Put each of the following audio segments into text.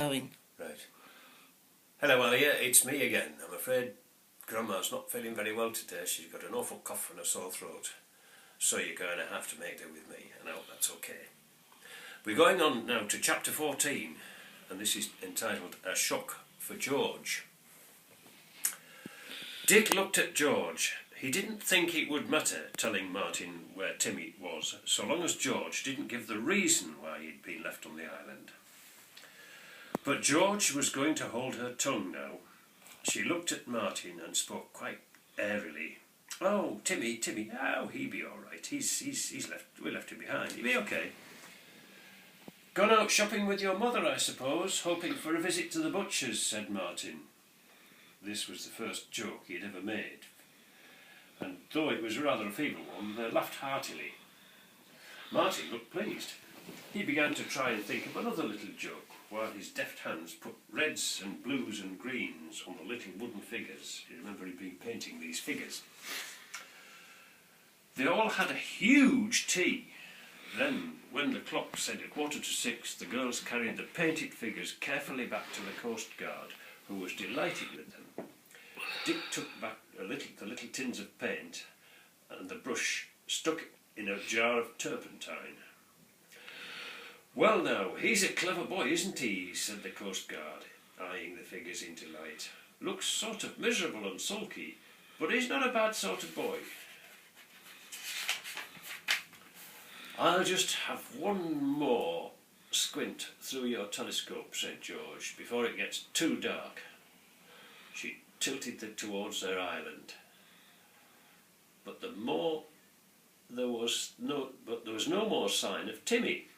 going. Right. Hello, Alia. It's me again. I'm afraid Grandma's not feeling very well today. She's got an awful cough and a sore throat. So you're going to have to make do with me, and I hope that's okay. We're going on now to chapter 14, and this is entitled A Shock for George. Dick looked at George. He didn't think it would matter telling Martin where Timmy was, so long as George didn't give the reason why he'd been left on the island. But George was going to hold her tongue now. She looked at Martin and spoke quite airily. "Oh, Timmy, oh, he'll be all right. We left him behind. He'll be okay." "Gone out shopping with your mother, I suppose, hoping for a visit to the butcher's," said Martin. This was the first joke he had ever made, and though it was rather a feeble one, they laughed heartily. Martin looked pleased. He began to try and think of another little joke, while his deft hands put reds and blues and greens on the little wooden figures. You remember he'd been painting these figures. They all had a huge tea. Then, when the clock said 6:15, the girls carried the painted figures carefully back to the Coast Guard, who was delighted with them. Dick took back the little tins of paint and the brush, stuck in a jar of turpentine. "Well now, he's a clever boy, isn't he?" said the Coast Guard, eyeing the figures in delight. "Looks sort of miserable and sulky, but he's not a bad sort of boy." "I'll just have one more squint through your telescope," said George, "before it gets too dark." She tilted it towards their island. But there was no more sign of Timmy,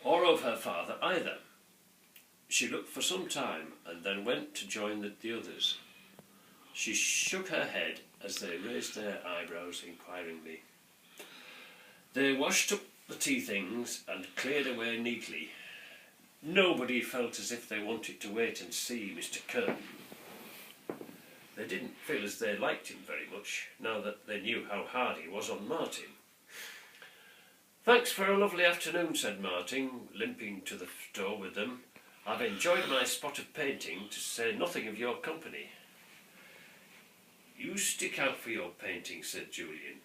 or of her father either. She looked for some time and then went to join the others. She shook her head as they raised their eyebrows inquiringly. They washed up the tea things and cleared away neatly. Nobody felt as if they wanted to wait and see Mr. Kirrin. They didn't feel as they liked him very much, now that they knew how hard he was on Martin. "Thanks for a lovely afternoon," said Martin, limping to the door with them. "I've enjoyed my spot of painting, to say nothing of your company." "You stick out for your painting," said Julian.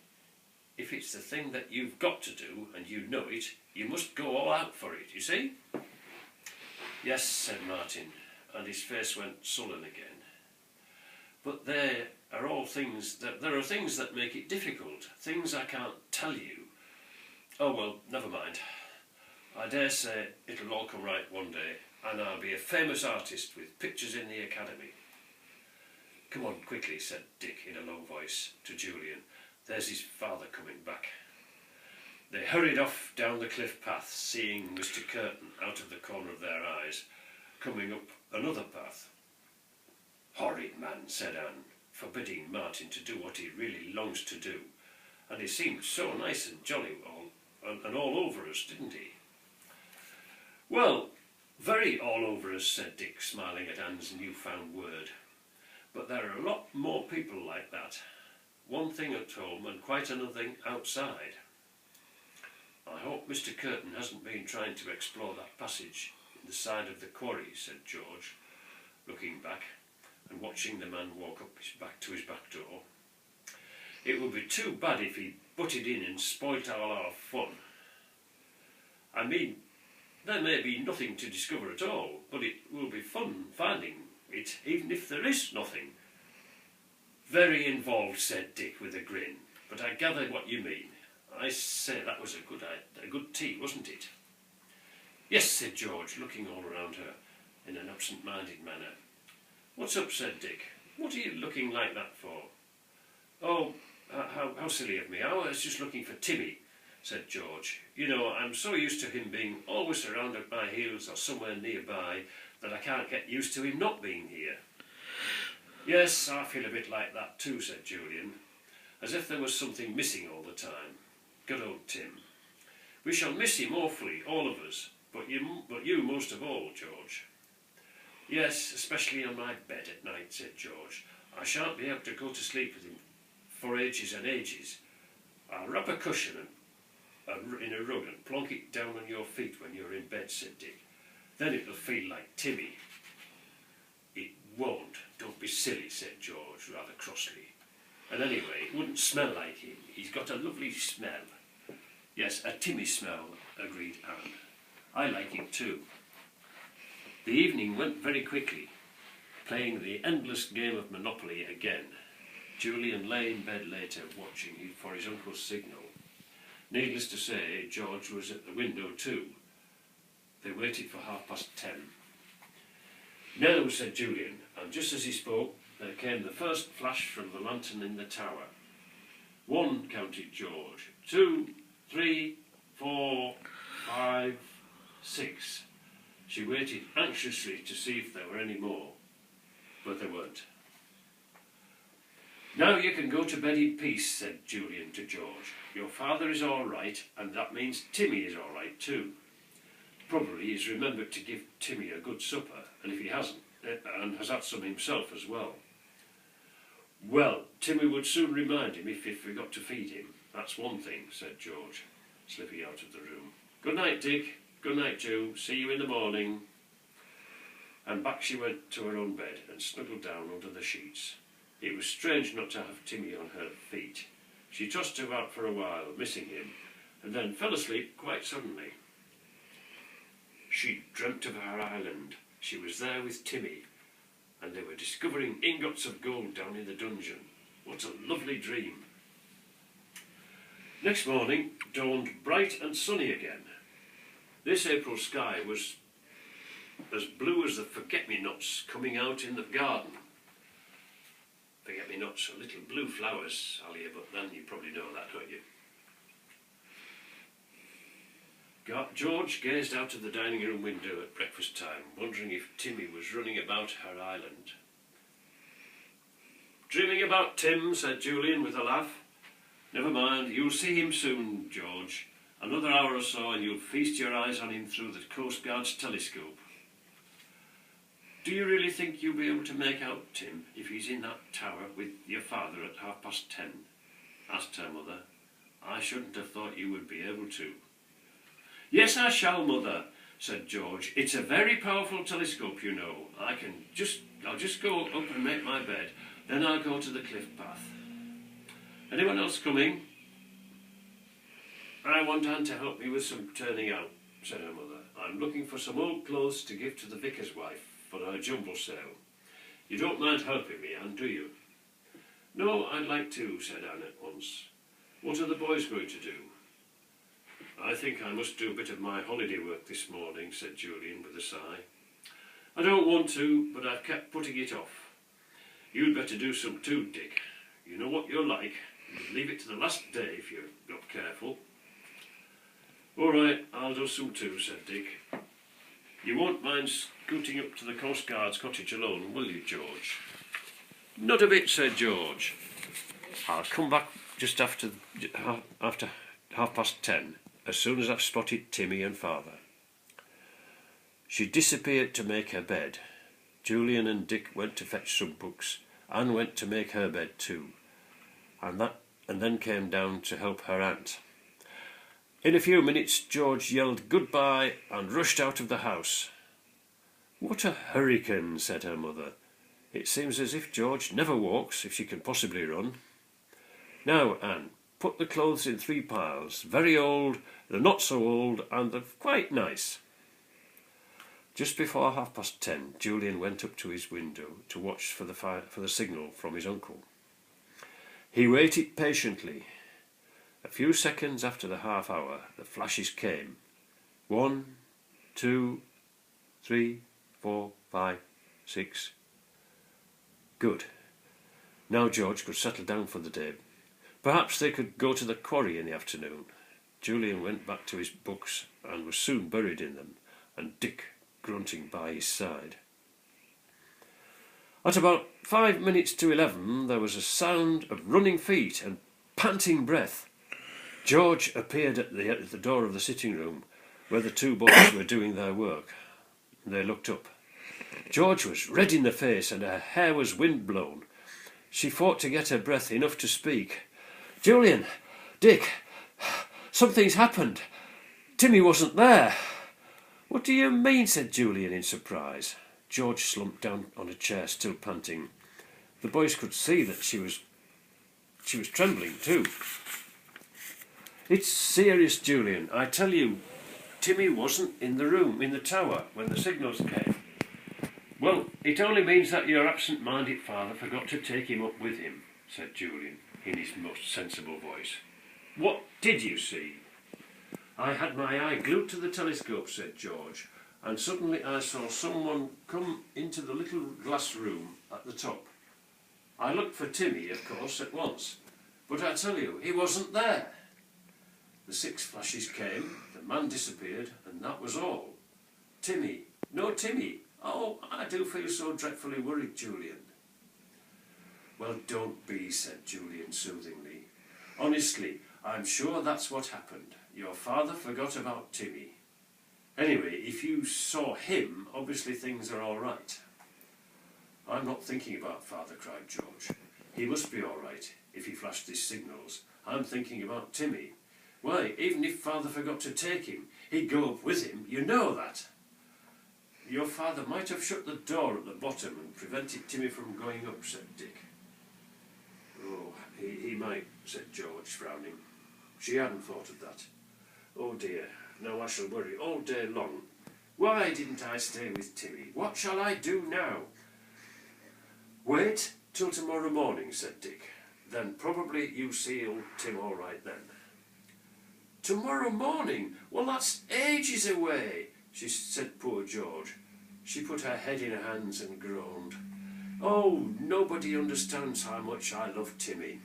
"If it's the thing that you've got to do, and you know it, you must go all out for it, you see?" "Yes," said Martin, and his face went sullen again. "But there are things that make it difficult, things I can't tell you. Oh well, never mind. I dare say it'll all come right one day, and I'll be a famous artist with pictures in the Academy." "Come on quickly," said Dick in a low voice to Julian. "There's his father coming back." They hurried off down the cliff path, seeing Mr. Kirrin out of the corner of their eyes, coming up another path. "Horrid man," said Anne, forbidding Martin to do what he really longs to do. "And he seemed so nice and jolly and all over us, didn't he?" "Well, very all over us," said Dick, smiling at Anne's newfound word. "But there are a lot more people like that. One thing at home and quite another thing outside." "I hope Mr. Kirrin hasn't been trying to explore that passage in the side of the quarry," said George, looking back and watching the man walk up to his back door. "It would be too bad if he butted in and spoilt all our fun. I mean, there may be nothing to discover at all, but it will be fun finding it, even if there is nothing." "Very involved," said Dick with a grin, "but I gather what you mean. I say, that was a good tea, wasn't it?" "Yes," said George, looking all around her in an absent-minded manner. "What's up?" said Dick. "What are you looking like that for?" "Oh, how silly of me. I was just looking for Timmy," said George. "You know, I'm so used to him being always around at my heels or somewhere nearby that I can't get used to him not being here." "Yes, I feel a bit like that too," said Julian, "as if there was something missing all the time. Good old Tim. We shall miss him awfully, all of us, but you most of all, George." "Yes, especially on my bed at night," said George. "I shan't be able to go to sleep with him for ages and ages. I'll wrap a cushion in a rug and plonk it down on your feet when you're in bed," said Dick. Then it'll feel like Timmy. It won't. Don't be silly, said George rather crossly. And anyway, it wouldn't smell like him. He's got a lovely smell. Yes, a Timmy smell, agreed Anne. I like it too. The evening went very quickly, playing the endless game of Monopoly again. Julian lay in bed later, watching for his uncle's signal. Needless to say, George was at the window too. They waited for 10:30. "Now," said Julian, and just as he spoke, there came the first flash from the lantern in the tower. "1," counted George. "2, 3, 4, 5, 6. She waited anxiously to see if there were any more, but there weren't. "Now you can go to bed in peace," said Julian to George. "Your father is all right, and that means Timmy is all right too. Probably he's remembered to give Timmy a good supper, and if he hasn't, and has had some himself as well. Well, Timmy would soon remind him if he forgot to feed him. That's one thing," said George, slipping out of the room. "Good night, Dick. Good night, Ju. See you in the morning." And back she went to her own bed and snuggled down under the sheets. It was strange not to have Timmy on her feet. She tossed him out for a while, missing him, and then fell asleep quite suddenly. She dreamt of her island. She was there with Timmy, and they were discovering ingots of gold down in the dungeon. What a lovely dream. Next morning dawned bright and sunny again. This April sky was as blue as the forget-me-nots coming out in the garden. Forget-me-nots are little blue flowers, Alia, but then you probably know that, don't you? George gazed out of the dining room window at breakfast time, wondering if Timmy was running about her island. "Dreaming about Tim," said Julian with a laugh. "Never mind, you'll see him soon, George. Another hour or so and you'll feast your eyes on him through the Coast Guard's telescope." "Do you really think you'll be able to make out Tim if he's in that tower with your father at 10:30? asked her mother. "I shouldn't have thought you would be able to." "Yes, I shall, Mother," said George. "It's a very powerful telescope, you know. I'll just go up and make my bed, then I'll go to the cliff path." "Anyone else coming?" "I want Anne to help me with some turning out," said her mother. "I'm looking for some old clothes to give to the vicar's wife for her jumble sale. You don't mind helping me, Anne, do you?" "No, I'd like to," said Anne at once. "What are the boys going to do?" "I think I must do a bit of my holiday work this morning," said Julian with a sigh. "I don't want to, but I've kept putting it off. You'd better do some too, Dick. You know what you're like. You'll leave it to the last day if you're not careful." "All right, I'll do some too," said Dick. "You won't mind scooting up to the Coast Guard's cottage alone, will you, George?" "Not a bit," said George. "I'll come back just after 10:30, as soon as I've spotted Timmy and Father." She disappeared to make her bed. Julian and Dick went to fetch some books. Anne went to make her bed too, and then came down to help her aunt. In a few minutes George yelled goodbye and rushed out of the house. "What a hurricane," said her mother. "It seems as if George never walks, if she can possibly run. Now, Anne, put the clothes in 3 piles, very old, the not so old, and the quite nice." Just before 10:30, Julian went up to his window to watch for the signal from his uncle. He waited patiently. A few seconds after the half hour, the flashes came. 1, 2, 3, 4, 5, 6. Good. Now George could settle down for the day. Perhaps they could go to the quarry in the afternoon. Julian went back to his books and was soon buried in them, and Dick grunting by his side. At about 5 minutes to 11 there was a sound of running feet and panting breath. George appeared at the door of the sitting room where the 2 boys were doing their work. They looked up. George was red in the face and her hair was wind-blown. She fought to get her breath enough to speak. "Julian, Dick, something's happened. Timmy wasn't there." "What do you mean?" said Julian in surprise. George slumped down on a chair, still panting. The boys could see that she was trembling too. "It's serious, Julian. I tell you, Timmy wasn't in the room, in the tower, when the signals came." "Well, it only means that your absent-minded father forgot to take him up with him," said Julian, in his most sensible voice. "What did you see?" "I had my eye glued to the telescope," said George, "and suddenly I saw someone come into the little glass room at the top. I looked for Timmy, of course, at once, but I tell you, he wasn't there. The 6 flashes came, the man disappeared, and that was all. Timmy, no Timmy. Oh, I do feel so dreadfully worried, Julian." "Well, don't be," said Julian soothingly. "Honestly, I'm sure that's what happened. Your father forgot about Timmy. Anyway, if you saw him, obviously things are all right." "I'm not thinking about father," cried George. "He must be all right if he flashed his signals. I'm thinking about Timmy. Why, even if father forgot to take him, he'd go up with him. You know that." "Your father might have shut the door at the bottom and prevented Timmy from going up," said Dick. "Oh, he might," said George, frowning. She hadn't thought of that. "Oh dear, now I shall worry all day long. Why didn't I stay with Timmy? What shall I do now?" "Wait till tomorrow morning," said Dick. "Then probably you see old Tim all right then." "Tomorrow morning? Well, that's ages away," said poor George. She put her head in her hands and groaned. "Oh, nobody understands how much I love Timmy.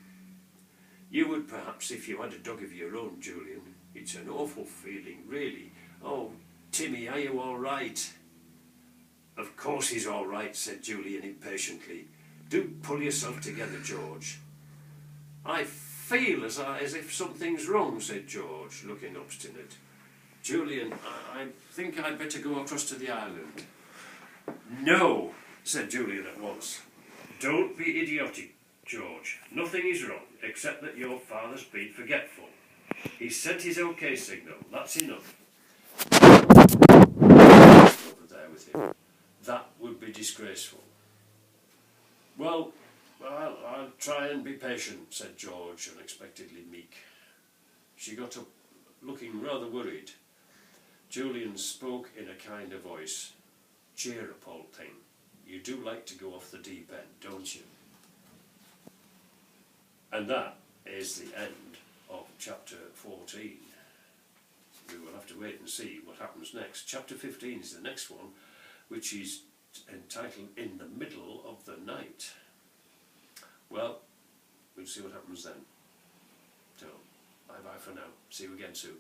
You would perhaps if you had a dog of your own, Julian. It's an awful feeling, really. Oh, Timmy, are you all right?" "Of course he's all right," said Julian impatiently. "Do pull yourself together, George." "I feel as if something's wrong," said George, looking obstinate. "Julian, I think I'd better go across to the island." "No," said Julian at once. "Don't be idiotic, George. Nothing is wrong, except that your father's been forgetful. He sent his OK signal, that's enough. Over there with him. That would be disgraceful." Well, I'll try and be patient," said George, unexpectedly meek. She got up, looking rather worried. Julian spoke in a kinder voice. "Cheer up, old thing. You do like to go off the deep end, don't you?" And that is the end of chapter 14. We will have to wait and see what happens next. Chapter 15 is the next one, which is entitled "In the Middle of the Night." Well, we'll see what happens then. So, bye-bye for now. See you again soon.